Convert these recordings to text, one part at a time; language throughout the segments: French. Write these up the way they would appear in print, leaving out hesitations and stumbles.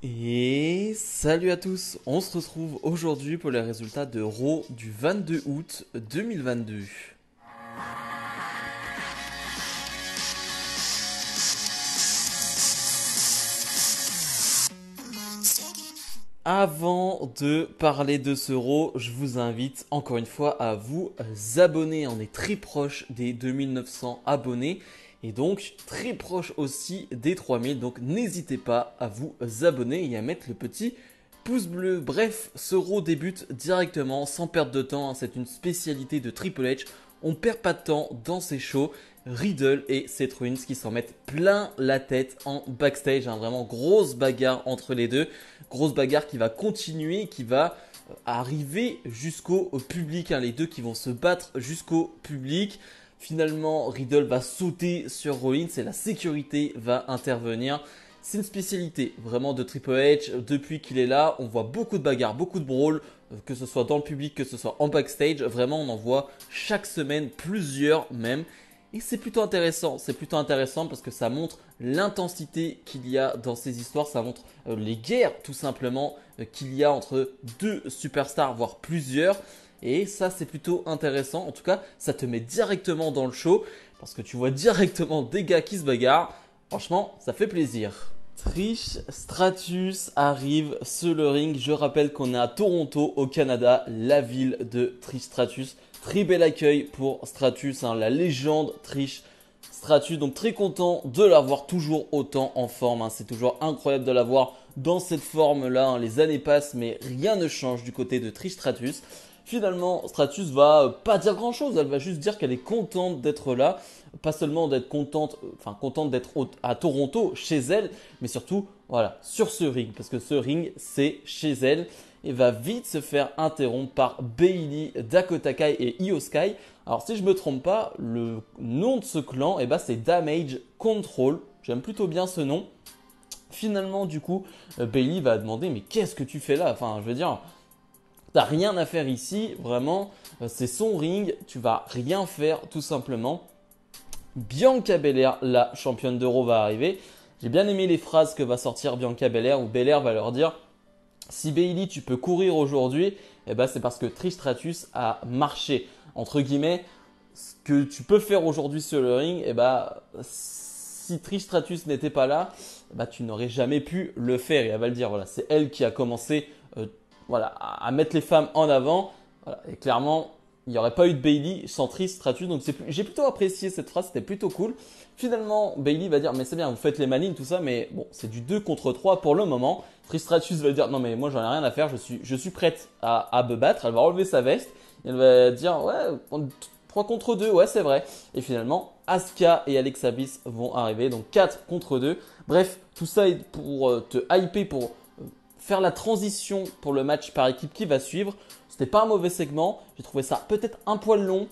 Et salut à tous, on se retrouve aujourd'hui pour les résultats de Raw du 22 août 2022. Avant de parler de ce Raw, je vous invite encore une fois à vous abonner. On est très proche des 2900 abonnés et donc très proche aussi des 3000. Donc n'hésitez pas à vous abonner et à mettre le petit pouce bleu. Bref, ce Raw débute directement sans perdre de temps. C'est une spécialité de Triple H. On perd pas de temps dans ces shows. Riddle et Seth Rollins qui s'en mettent plein la tête en backstage. Vraiment grosse bagarre entre les deux. Grosse bagarre qui va continuer, qui va arriver jusqu'au public. Les deux qui vont se battre jusqu'au public. Finalement, Riddle va sauter sur Rollins et la sécurité va intervenir. C'est une spécialité vraiment de Triple H. Depuis qu'il est là, on voit beaucoup de bagarres, beaucoup de brawls, que ce soit dans le public, que ce soit en backstage. Vraiment, on en voit chaque semaine, plusieurs même. Et c'est plutôt intéressant parce que ça montre l'intensité qu'il y a dans ces histoires, ça montre les guerres tout simplement qu'il y a entre deux superstars, voire plusieurs. Et ça c'est plutôt intéressant, en tout cas ça te met directement dans le show parce que tu vois directement des gars qui se bagarrent. Franchement ça fait plaisir. Trish Stratus arrive sur le ring. Je rappelle qu'on est à Toronto au Canada, la ville de Trish Stratus. Très bel accueil pour Stratus, la légende Trish Stratus. Donc très content de l'avoir toujours autant en forme. C'est toujours incroyable de l'avoir dans cette forme-là. Les années passent, mais rien ne change du côté de Trish Stratus. Finalement, Stratus va pas dire grand-chose. Elle va juste dire qu'elle est contente d'être là. Pas seulement d'être contente d'être à Toronto, chez elle, mais surtout, voilà, sur ce ring. Parce que ce ring, c'est chez elle. Et va vite se faire interrompre par Bayley, Dakota Kai et Io Sky. Alors si je me trompe pas, le nom de ce clan, c'est Damage Control. J'aime plutôt bien ce nom. Finalement, du coup, Bayley va demander mais qu'est-ce que tu fais là? Enfin, je veux dire, t'as rien à faire ici, vraiment. C'est son ring, tu vas rien faire tout simplement. Bianca Belair, la championne d'Euro, va arriver. J'ai bien aimé les phrases que va sortir Bianca Belair où Belair va leur dire si Bayley tu peux courir aujourd'hui, c'est parce que Trish Stratus a marché. Entre guillemets, ce que tu peux faire aujourd'hui sur le ring, si Trish Stratus n'était pas là, tu n'aurais jamais pu le faire. Et elle va le dire, voilà, c'est elle qui a commencé à mettre les femmes en avant. Voilà, et clairement, il n'y aurait pas eu de Bayley sans Trish Stratus. Donc j'ai plutôt apprécié cette phrase, c'était plutôt cool. Finalement, Bayley va dire mais c'est bien, vous faites les manines, tout ça, mais bon, c'est du 2 contre 3 pour le moment. Trish Stratus va dire non mais moi j'en ai rien à faire, je suis prête à me battre. Elle va enlever sa veste, et elle va dire ouais, 3 contre 2, ouais c'est vrai. Et finalement, Asuka et Alexa Bliss vont arriver, donc 4 contre 2. Bref, tout ça est pour te hyper, pour faire la transition pour le match par équipe qui va suivre. C'était pas un mauvais segment, j'ai trouvé ça peut-être un poil long.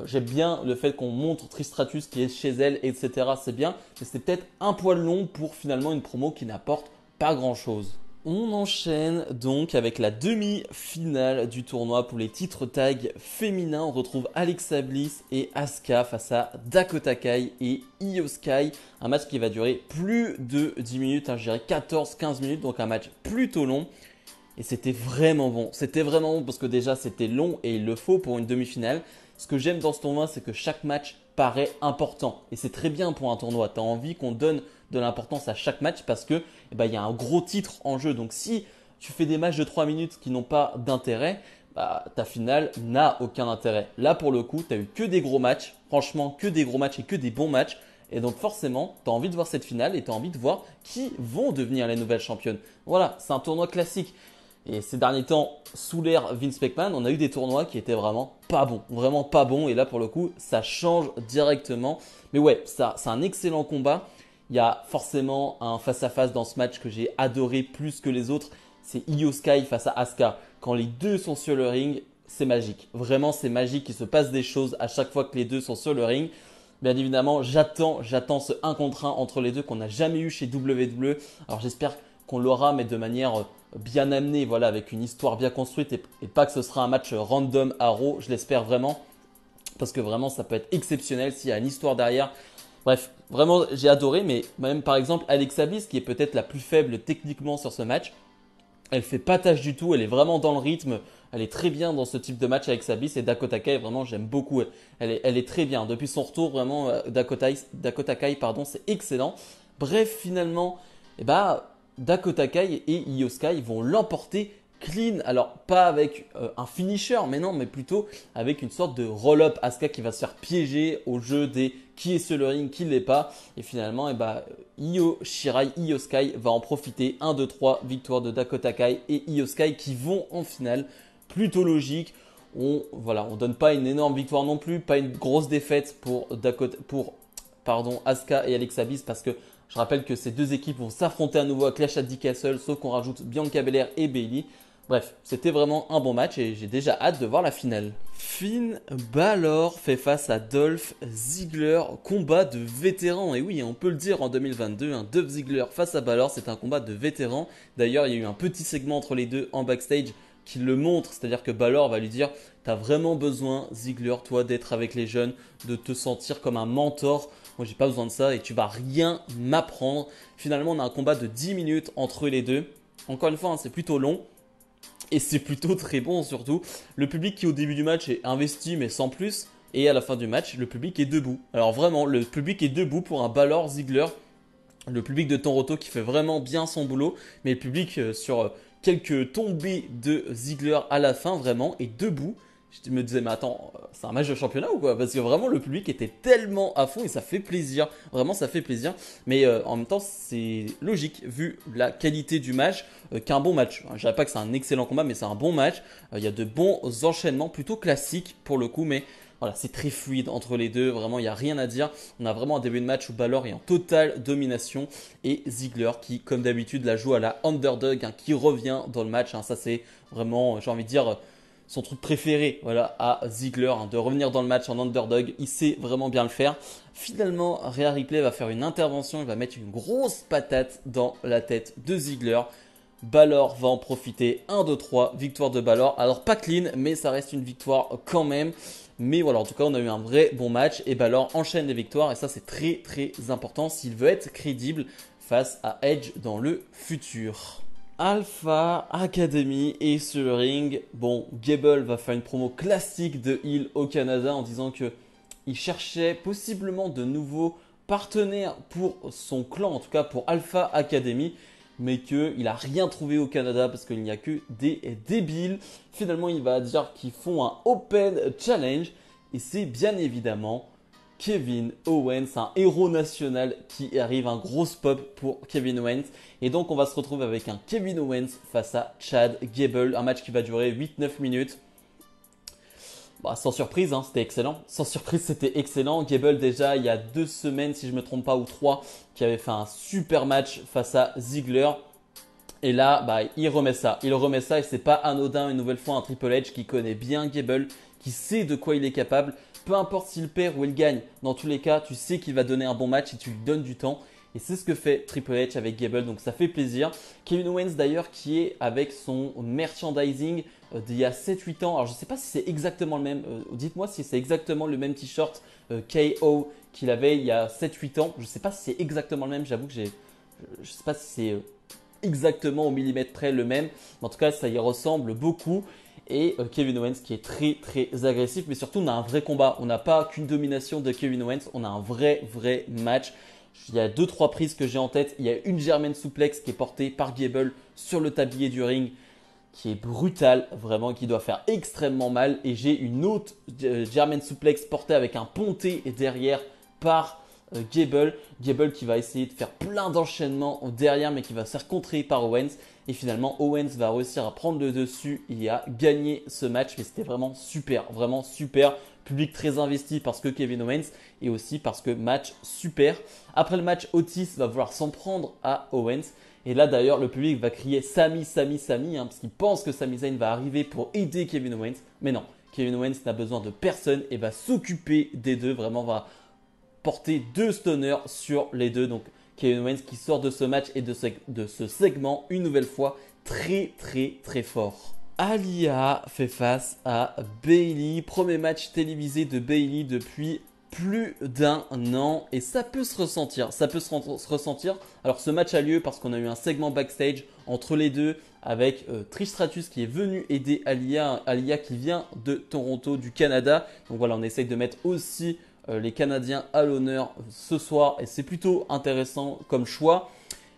J'aime bien le fait qu'on montre Trish Stratus qui est chez elle, etc. C'est bien, mais c'était peut-être un poil long pour finalement une promo qui n'apporte pas grand-chose. On enchaîne donc avec la demi-finale du tournoi pour les titres tag féminins. On retrouve Alexa Bliss et Asuka face à Dakota Kai et Io Sky. Un match qui va durer plus de 10 minutes, je dirais 14-15 minutes, donc un match plutôt long. Et c'était vraiment bon. C'était vraiment bon parce que déjà c'était long et il le faut pour une demi-finale. Ce que j'aime dans ce tournoi, c'est que chaque match paraît important. Et c'est très bien pour un tournoi. Tu as envie qu'on donne de l'importance à chaque match parce que y a un gros titre en jeu. Donc si tu fais des matchs de 3 minutes qui n'ont pas d'intérêt, ta finale n'a aucun intérêt. Là pour le coup, tu as eu que des gros matchs. Franchement, que des gros matchs et que des bons matchs. Et donc forcément, tu as envie de voir cette finale et tu as envie de voir qui vont devenir les nouvelles championnes. Voilà, c'est un tournoi classique. Et ces derniers temps, sous l'ère Vince McMahon, on a eu des tournois qui étaient vraiment pas bons. Et là, pour le coup, ça change directement. Mais ouais, ça, c'est un excellent combat. Il y a forcément un face-à-face dans ce match que j'ai adoré plus que les autres. C'est Io Sky face à Asuka. Quand les deux sont sur le ring, c'est magique. Vraiment, c'est magique. Il se passe des choses à chaque fois que les deux sont sur le ring. Bien évidemment, j'attends ce 1 contre 1 entre les deux qu'on n'a jamais eu chez WWE. Alors j'espère qu'on l'aura, mais de manière bien amenée, voilà, avec une histoire bien construite et pas que ce sera un match random à Raw. Je l'espère vraiment parce que vraiment ça peut être exceptionnel s'il y a une histoire derrière. Bref, vraiment j'ai adoré, mais même par exemple Alexa Bliss qui est peut-être la plus faible techniquement sur ce match, elle fait pas tâche du tout, elle est vraiment dans le rythme, elle est très bien dans ce type de match avec Bliss et Dakota Kai, vraiment j'aime beaucoup, elle est très bien. Depuis son retour, vraiment Dakota Kai, pardon, c'est excellent. Bref, finalement, eh ben, Dakota Kai et Io Sky vont l'emporter clean. Alors, pas avec un finisher, mais non, mais plutôt avec une sorte de roll-up. Asuka qui va se faire piéger au jeu des qui est sur le ring, qui ne l'est pas. Et finalement, Io Shirai, Io Sky va en profiter. 1, 2, 3, victoire de Dakota Kai et Io Sky qui vont en finale. Plutôt logique. On donne pas une énorme victoire non plus, pas une grosse défaite pour Asuka et Alexa Bliss parce que je rappelle que ces deux équipes vont s'affronter à nouveau à Clash at the Castle, sauf qu'on rajoute Bianca Belair et Bayley. Bref, c'était vraiment un bon match et j'ai déjà hâte de voir la finale. Finn Balor fait face à Dolph Ziggler, combat de vétérans. Et oui, on peut le dire en 2022, un Dolph Ziggler face à Balor, c'est un combat de vétérans. D'ailleurs, il y a eu un petit segment entre les deux en backstage qui le montre, c'est-à-dire que Balor va lui dire « T'as vraiment besoin, Ziggler, toi, d'être avec les jeunes, de te sentir comme un mentor. Moi, j'ai pas besoin de ça et tu vas rien m'apprendre. » Finalement, on a un combat de 10 minutes entre les deux. Encore une fois, hein, c'est plutôt long. Et c'est plutôt très bon surtout. Le public qui au début du match est investi mais sans plus. Et à la fin du match, le public est debout. Alors vraiment, le public est debout pour un Balor Ziggler. Le public de Toronto qui fait vraiment bien son boulot. Mais le public sur quelques tombées de Ziggler à la fin vraiment est debout. Je me disais mais attends, c'est un match de championnat ou quoi? Parce que vraiment le public était tellement à fond et ça fait plaisir. Vraiment ça fait plaisir. Mais en même temps c'est logique vu la qualité du match qu'un bon match. Je dirais pas que c'est un excellent combat mais c'est un bon match. Il y a de bons enchaînements plutôt classiques pour le coup mais voilà, c'est très fluide entre les deux, vraiment il n'y a rien à dire. On a vraiment un début de match où Balor est en totale domination et Ziggler qui comme d'habitude la joue à la underdog, hein, qui revient dans le match. Hein. Ça c'est vraiment, j'ai envie de dire, son truc préféré voilà, à Ziggler, hein, de revenir dans le match en underdog. Il sait vraiment bien le faire. Finalement, Rhea Ripley va faire une intervention, il va mettre une grosse patate dans la tête de Ziggler. Balor va en profiter. 1, 2, 3, victoire de Balor. Alors pas clean, mais ça reste une victoire quand même. Mais voilà, en tout cas, on a eu un vrai bon match et Balor enchaîne les victoires et ça, c'est très très important s'il veut être crédible face à Edge dans le futur. Alpha Academy est sur le ring. Bon, Gable va faire une promo classique de heel au Canada en disant que il cherchait possiblement de nouveaux partenaires pour son clan, en tout cas pour Alpha Academy, mais qu'il n'a rien trouvé au Canada parce qu'il n'y a que des débiles. Finalement, il va dire qu'ils font un Open Challenge et c'est bien évidemment Kevin Owens, un héros national qui arrive, un gros pop pour Kevin Owens. Et donc, on va se retrouver avec un Kevin Owens face à Chad Gable, un match qui va durer 8-9 minutes. Bah, sans surprise, hein, c'était excellent. Sans surprise, c'était excellent. Gable, déjà, il y a 2 semaines, si je ne me trompe pas, ou 3, qui avait fait un super match face à Ziggler. Et là, bah, il remet ça. Il remet ça et c'est pas anodin, une nouvelle fois, un Triple H qui connaît bien Gable, qui sait de quoi il est capable. Peu importe s'il perd ou il gagne, dans tous les cas, tu sais qu'il va donner un bon match et tu lui donnes du temps. Et c'est ce que fait Triple H avec Gable, donc ça fait plaisir. Kevin Owens d'ailleurs qui est avec son merchandising d'il y a 7-8 ans. Alors je ne sais pas si c'est exactement le même, dites-moi si c'est exactement le même t-shirt KO qu'il avait il y a 7-8 ans. Je ne sais pas si c'est exactement le même, j'avoue que je ne sais pas si c'est exactement au millimètre près le même. Mais en tout cas, ça y ressemble beaucoup. Et Kevin Owens qui est très très agressif, mais surtout on a un vrai combat. On n'a pas qu'une domination de Kevin Owens, on a un vrai match. Il y a 2-3 prises que j'ai en tête. Il y a une German suplex qui est portée par Gable sur le tablier du ring, qui est brutale, vraiment, qui doit faire extrêmement mal. Et j'ai une autre German suplex portée avec un ponté derrière par Gable. Gable qui va essayer de faire plein d'enchaînements derrière, mais qui va se faire contrer par Owens. Et finalement, Owens va réussir à prendre le dessus et à gagner ce match. Mais c'était vraiment super, vraiment super. Public très investi parce que Kevin Owens et aussi parce que match super. Après le match, Otis va vouloir s'en prendre à Owens. Et là d'ailleurs, le public va crier Sami, Sami, Sami, hein, parce qu'il pense que Sami Zayn va arriver pour aider Kevin Owens. Mais non, Kevin Owens n'a besoin de personne et va s'occuper des deux. Vraiment, va porter 2 stunners sur les deux. Donc Kevin Owens qui sort de ce match et de ce segment une nouvelle fois très fort. Aliyah fait face à Bayley. Premier match télévisé de Bayley depuis plus d'un an et ça peut se ressentir. Se ressentir. Alors ce match a lieu parce qu'on a eu un segment backstage entre les deux avec Trish Stratus qui est venu aider Aliyah, Aliyah qui vient de Toronto, du Canada. Donc voilà, on essaye de mettre aussi les Canadiens à l'honneur ce soir et c'est plutôt intéressant comme choix.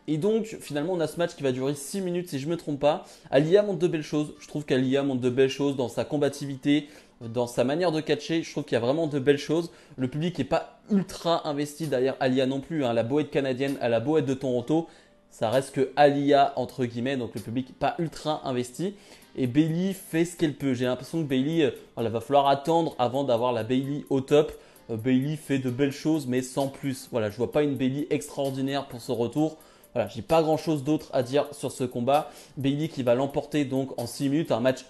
Et donc finalement on a ce match qui va durer 6 minutes si je ne me trompe pas. Aliyah montre de belles choses, je trouve qu'Aliyah montre de belles choses dans sa combativité, dans sa manière de catcher, je trouve qu'il y a vraiment de belles choses. Le public n'est pas ultra investi derrière Aliyah non plus, hein. La beau être canadienne, à la beau être de Toronto, ça reste que Aliyah entre guillemets, donc le public n'est pas ultra investi. Et Bayley fait ce qu'elle peut, j'ai l'impression que Bayley, voilà, va falloir attendre avant d'avoir la Bayley au top. Bayley fait de belles choses mais sans plus, voilà, je ne vois pas une Bayley extraordinaire pour ce retour. Voilà, j'ai pas grand chose d'autre à dire sur ce combat. Bayley qui va l'emporter donc en 6 minutes, un match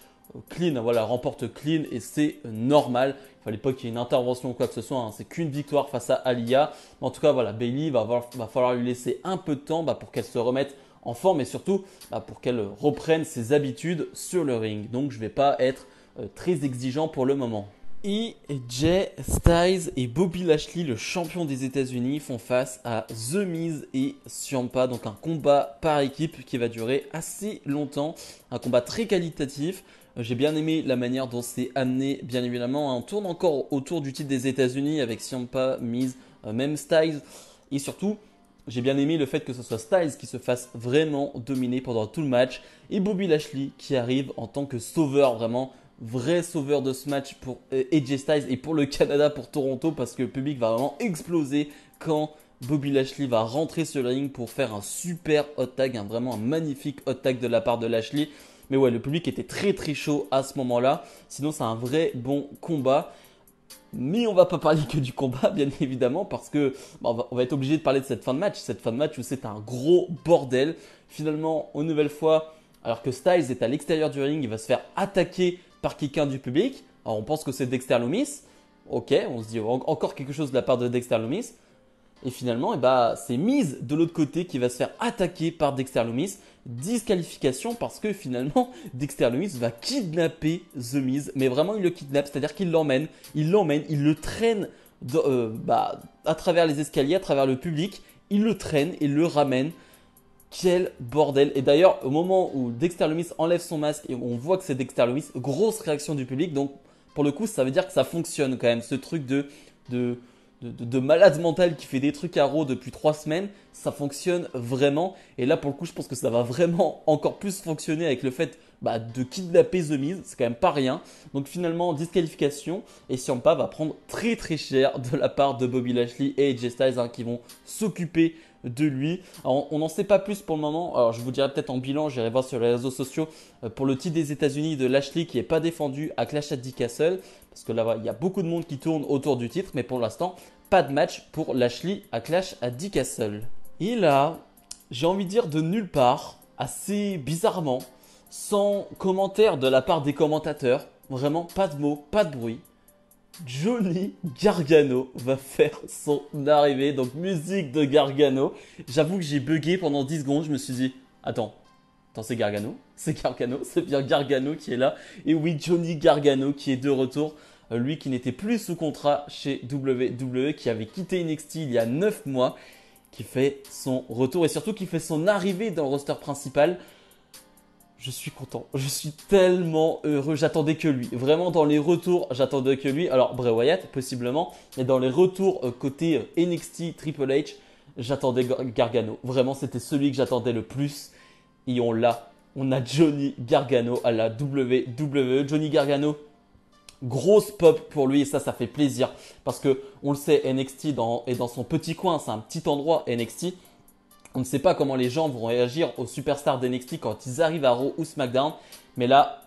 clean, voilà, remporte clean et c'est normal. Il fallait pas qu'il y ait une intervention ou quoi que ce soit, hein. C'est qu'une victoire face à Aliyah. Mais en tout cas, voilà, Bayley va falloir lui laisser un peu de temps pour qu'elle se remette en forme et surtout pour qu'elle reprenne ses habitudes sur le ring. Donc je ne vais pas être très exigeant pour le moment. Et Jay Styles et Bobby Lashley, le champion des États-Unis, font face à The Miz et Ciampa. Donc un combat par équipe qui va durer assez longtemps. Un combat très qualitatif. J'ai bien aimé la manière dont c'est amené, bien évidemment. On tourne encore autour du titre des États-Unis avec Ciampa, Miz, même Styles. Et surtout, j'ai bien aimé le fait que ce soit Styles qui se fasse vraiment dominer pendant tout le match. Et Bobby Lashley qui arrive en tant que sauveur, vraiment vrai sauveur de ce match pour AJ Styles et pour le Canada, pour Toronto, parce que le public va vraiment exploser quand Bobby Lashley va rentrer sur le ring pour faire un super hot tag, vraiment un magnifique hot tag de la part de Lashley. Mais ouais, le public était très très chaud à ce moment-là. Sinon, c'est un vrai bon combat. Mais on va pas parler que du combat, bien évidemment, parce que on va être obligé de parler de cette fin de match. Cette fin de match où c'est un gros bordel. Finalement, une nouvelle fois, alors que Styles est à l'extérieur du ring, il va se faire attaquer par quelqu'un du public. Alors on pense que c'est Dexter Lumis. Ok, on se dit encore quelque chose de la part de Dexter Lumis. Et finalement, c'est Miz de l'autre côté qui va se faire attaquer par Dexter Lumis. Disqualification parce que finalement, Dexter Lumis va kidnapper The Miz. Mais vraiment, il le kidnappe, c'est-à-dire qu'il l'emmène, il le traîne à travers les escaliers, à travers le public. Il le traîne et le ramène. Quel bordel. Et d'ailleurs, au moment où Dexter Lumis enlève son masque et on voit que c'est Dexter Lumis, grosse réaction du public. Donc, pour le coup, ça veut dire que ça fonctionne quand même. Ce truc de malade mental qui fait des trucs à Raw depuis 3 semaines, ça fonctionne vraiment. Et là, pour le coup, je pense que ça va vraiment encore plus fonctionner avec le fait de kidnapper The Miz. C'est quand même pas rien. Donc finalement, disqualification. Et Ciampa va prendre très très cher de la part de Bobby Lashley et AJ Styles qui vont s'occuper de lui. Alors, on n'en sait pas plus pour le moment. Alors je vous dirai peut-être en bilan, j'irai voir sur les réseaux sociaux pour le titre des États-Unis de Lashley qui n'est pas défendu à Clash at the Castle. Parce que là, il y a beaucoup de monde qui tourne autour du titre. Mais pour l'instant, pas de match pour Lashley à Clash at the Castle. Et là, j'ai envie de dire de nulle part, assez bizarrement, sans commentaire de la part des commentateurs, vraiment pas de mots, pas de bruit, Johnny Gargano va faire son arrivée, donc musique de Gargano. J'avoue que j'ai bugué pendant 10 secondes, je me suis dit, attends, c'est Gargano, c'est bien Gargano qui est là. Et oui, Johnny Gargano qui est de retour, lui qui n'était plus sous contrat chez WWE, qui avait quitté NXT il y a 9 mois, qui fait son retour et surtout qui fait son arrivée dans le roster principal. Je suis content, je suis tellement heureux, j'attendais que lui. Vraiment dans les retours, j'attendais que lui. Alors Bray Wyatt possiblement, mais dans les retours côté NXT Triple H, j'attendais Gargano. Vraiment c'était celui que j'attendais le plus. Et on l'a, on a Johnny Gargano à la WWE. Johnny Gargano, grosse pop pour lui et ça fait plaisir. Parce que on le sait, NXT est dans son petit coin, c'est un petit endroit NXT. On ne sait pas comment les gens vont réagir aux superstars d'NXT quand ils arrivent à Raw ou SmackDown. Mais là,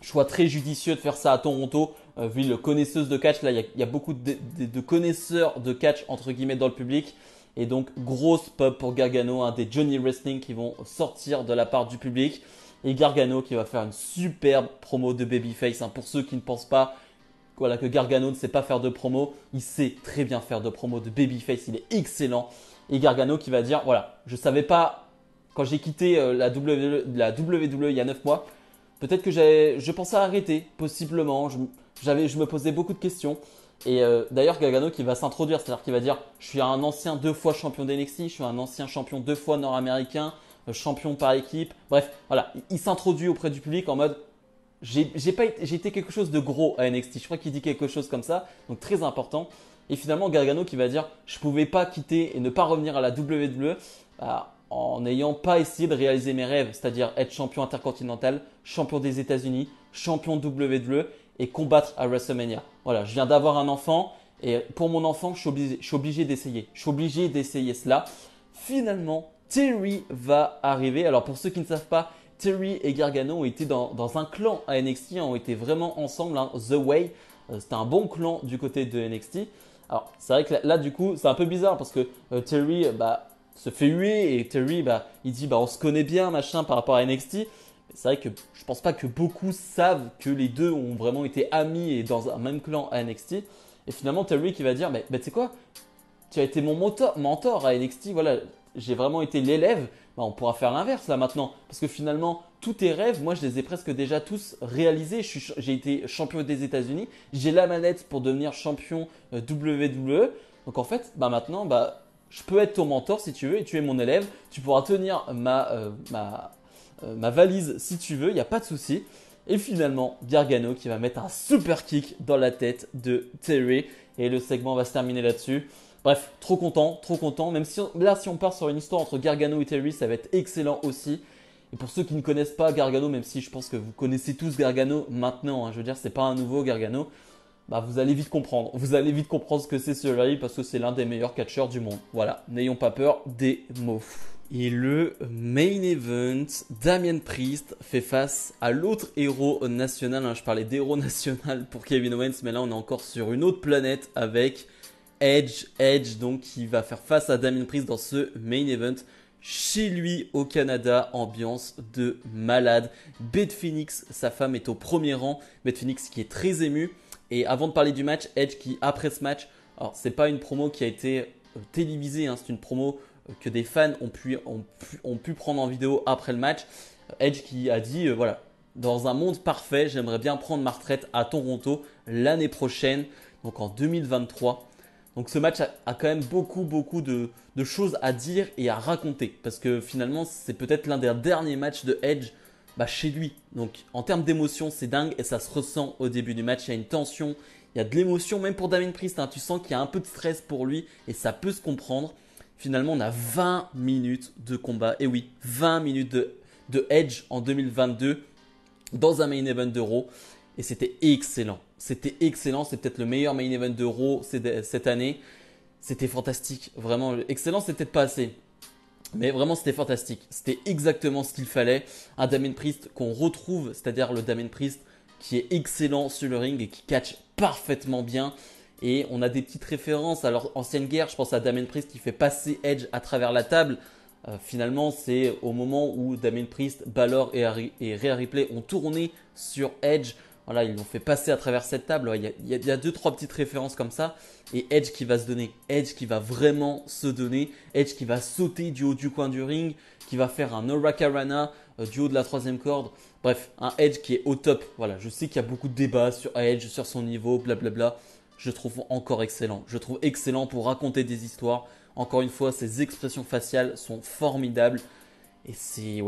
choix très judicieux de faire ça à Toronto. Vu le connaisseuse de catch, là, il y a beaucoup de connaisseurs de catch, entre guillemets, dans le public. Et donc, grosse pop pour Gargano, des Johnny Wrestling qui vont sortir de la part du public. Et Gargano qui va faire une superbe promo de babyface. Pour ceux qui ne pensent pas que Gargano ne sait pas faire de promo, il sait très bien faire de promo de babyface. Il est excellent. Et Gargano qui va dire, voilà, je ne savais pas, quand j'ai quitté la WWE il y a 9 mois, peut-être que je pensais arrêter, possiblement. Je me posais beaucoup de questions. Et d'ailleurs, Gargano qui va s'introduire, c'est-à-dire qu'il va dire je suis un ancien 2 fois champion d'NXT, je suis un ancien champion 2 fois nord-américain, champion par équipe. Bref, voilà, il s'introduit auprès du public en mode j'ai été quelque chose de gros à NXT. Je crois qu'il dit quelque chose comme ça, donc très important. Et finalement, Gargano qui va dire je pouvais pas quitter et ne pas revenir à la WWE en n'ayant pas essayé de réaliser mes rêves, c'est-à-dire être champion intercontinental, champion des États-Unis, champion de WWE et combattre à WrestleMania. Voilà, je viens d'avoir un enfant et pour mon enfant, je suis obligé d'essayer. Je suis obligé d'essayer cela. Finalement, Theory va arriver. Alors pour ceux qui ne savent pas, Theory et Gargano ont été dans un clan à NXT, ont été vraiment ensemble, hein, The Way. C'était un bon clan du côté de NXT. Alors c'est vrai que là du coup, c'est un peu bizarre parce que Theory se fait huer et Theory il dit on se connaît bien machin par rapport à NXT. C'est vrai que je pense pas que beaucoup savent que les deux ont vraiment été amis et dans un même clan à NXT. Et finalement, Theory qui va dire tu sais quoi, tu as été mon mentor à NXT, voilà, j'ai vraiment été l'élève. On pourra faire l'inverse là maintenant. Parce que finalement, tous tes rêves, moi je les ai presque déjà tous réalisés. J'ai été champion des États-Unis, j'ai la manette pour devenir champion WWE. Donc en fait, maintenant, je peux être ton mentor si tu veux et tu es mon élève. Tu pourras tenir ma valise si tu veux, il n'y a pas de souci. Et finalement, Gargano qui va mettre un super kick dans la tête de Theory. Et le segment va se terminer là-dessus. Bref, trop content. Même si si on part sur une histoire entre Gargano et Theory, ça va être excellent aussi. Et pour ceux qui ne connaissent pas Gargano, même si je pense que vous connaissez tous Gargano maintenant, hein, je veux dire, c'est pas un nouveau Gargano, vous allez vite comprendre. Vous allez vite comprendre ce que c'est Theory parce que c'est l'un des meilleurs catcheurs du monde. Voilà, n'ayons pas peur des mots. Et le main event, Damien Priest fait face à l'autre héros national. Je parlais d'héros national pour Kevin Owens, mais là on est encore sur une autre planète avec Edge. Edge donc qui va faire face à Damien Priest dans ce main event chez lui au Canada. Ambiance de malade. Beth Phoenix, sa femme, est au premier rang. Beth Phoenix qui est très émue. Et avant de parler du match, Edge qui après ce match, alors c'est pas une promo qui a été télévisée, hein, c'est une promo que des fans ont pu prendre en vidéo après le match. Edge qui a dit voilà, dans un monde parfait, j'aimerais bien prendre ma retraite à Toronto l'année prochaine, donc en 2023. Donc ce match a quand même beaucoup de choses à dire et à raconter parce que finalement c'est peut-être l'un des derniers matchs de Edge chez lui. Donc en termes d'émotion c'est dingue et ça se ressent au début du match, il y a une tension, il y a de l'émotion même pour Damien Priest, hein. Tu sens qu'il y a un peu de stress pour lui et ça peut se comprendre. Finalement, on a 20 minutes de combat. Et oui, 20 minutes de Edge en 2022 dans un main event d'Euro. Et c'était excellent. C'était excellent. C'est peut-être le meilleur main event d'Euro cette année. C'était fantastique. Vraiment, excellent, c'était peut-être pas assez. Mais vraiment, c'était fantastique. C'était exactement ce qu'il fallait. Un Damien Priest qu'on retrouve, c'est-à-dire le Damien Priest qui est excellent sur le ring et qui catch parfaitement bien. Et on a des petites références. Alors, ancienne guerre, je pense à Damien Priest qui fait passer Edge à travers la table. Finalement, c'est au moment où Damien Priest, Balor et Rhea Ripley ont tourné sur Edge. Voilà, ils l'ont fait passer à travers cette table. Il y a 2-3 petites références comme ça. Et Edge qui va se donner. Edge qui va vraiment se donner. Edge qui va sauter du haut du coin du ring. Qui va faire un Hurricanrana du haut de la 3e corde. Bref, un Edge qui est au top. Voilà, je sais qu'il y a beaucoup de débats sur Edge, sur son niveau, blablabla. Je trouve encore excellent. Je trouve excellent pour raconter des histoires. Encore une fois, ses expressions faciales sont formidables. Et c'est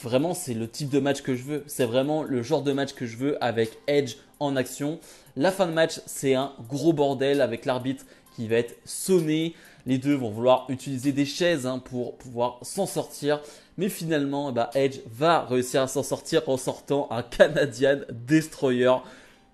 vraiment le type de match que je veux. C'est vraiment le genre de match que je veux avec Edge en action. La fin de match, c'est un gros bordel avec l'arbitre qui va être sonné. Les deux vont vouloir utiliser des chaises pour pouvoir s'en sortir. Mais finalement, Edge va réussir à s'en sortir en sortant un Canadian Destroyer.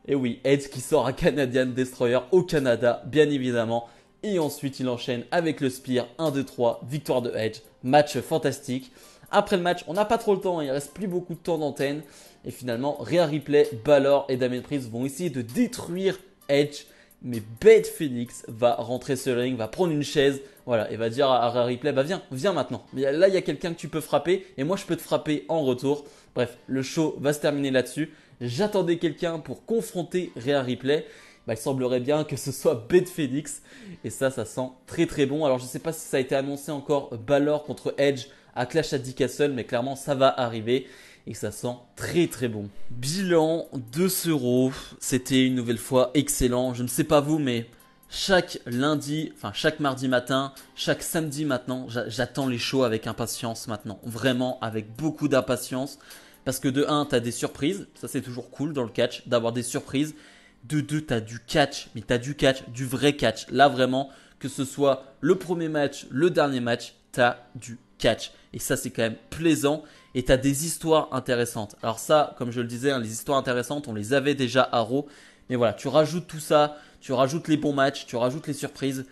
Et oui, Edge qui sort un Canadian Destroyer au Canada, bien évidemment. Et ensuite, il enchaîne avec le Spear. 1, 2, 3, victoire de Edge. Match fantastique. Après le match, on n'a pas trop le temps, il ne reste plus beaucoup de temps d'antenne. Et finalement, Rhea Ripley, Balor et Damien Priest vont essayer de détruire Edge. Mais Beth Phoenix va rentrer sur le ring, va prendre une chaise, voilà, et va dire à Rhea Ripley, viens maintenant. Mais là, il y a quelqu'un que tu peux frapper, et moi, je peux te frapper en retour. Bref, le show va se terminer là-dessus. J'attendais quelqu'un pour confronter Rhea Ripley. Il semblerait bien que ce soit Beth Phoenix. Et ça sent très très bon. Alors je ne sais pas si ça a été annoncé encore Balor contre Edge à Clash at the Castle. Mais clairement ça va arriver. et ça sent très très bon. Bilan de ce RAW, c'était une nouvelle fois excellent. Je ne sais pas vous, mais chaque lundi, enfin chaque mardi matin, chaque samedi maintenant, j'attends les shows avec impatience maintenant. Vraiment avec beaucoup d'impatience. Parce que de 1, tu as des surprises. Ça, c'est toujours cool dans le catch d'avoir des surprises. De 2, tu as du catch. Mais tu as du catch, du vrai catch. Là, vraiment, que ce soit le premier match, le dernier match, tu as du catch. Et ça, c'est quand même plaisant. Et tu as des histoires intéressantes. Alors ça, comme je le disais, hein, les histoires intéressantes, on les avait déjà à Raw. Mais voilà, tu rajoutes tout ça, tu rajoutes les bons matchs, tu rajoutes les surprises.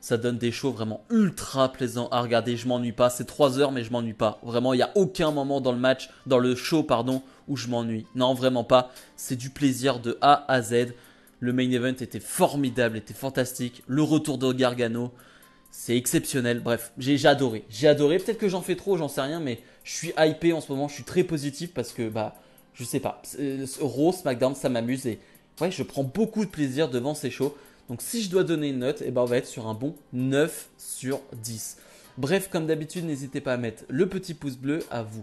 Ça donne des shows vraiment ultra plaisants à regarder. Je m'ennuie pas. C'est 3 heures, mais je m'ennuie pas. Vraiment, il n'y a aucun moment dans le match, dans le show, pardon, où je m'ennuie. Non, vraiment pas. C'est du plaisir de A à Z. Le main event était formidable, était fantastique. Le retour de Gargano, c'est exceptionnel. Bref, j'ai adoré. J'ai adoré. Peut-être que j'en fais trop, j'en sais rien, mais je suis hypé en ce moment. Je suis très positif parce que, je sais pas. Raw, SmackDown, ça m'amuse et ouais, je prends beaucoup de plaisir devant ces shows. Donc si je dois donner une note, eh ben on va être sur un bon 9 sur 10. Bref, comme d'habitude, n'hésitez pas à mettre le petit pouce bleu, à vous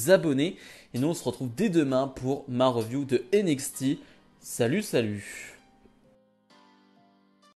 abonner. Et nous, on se retrouve dès demain pour ma review de NXT. Salut, salut!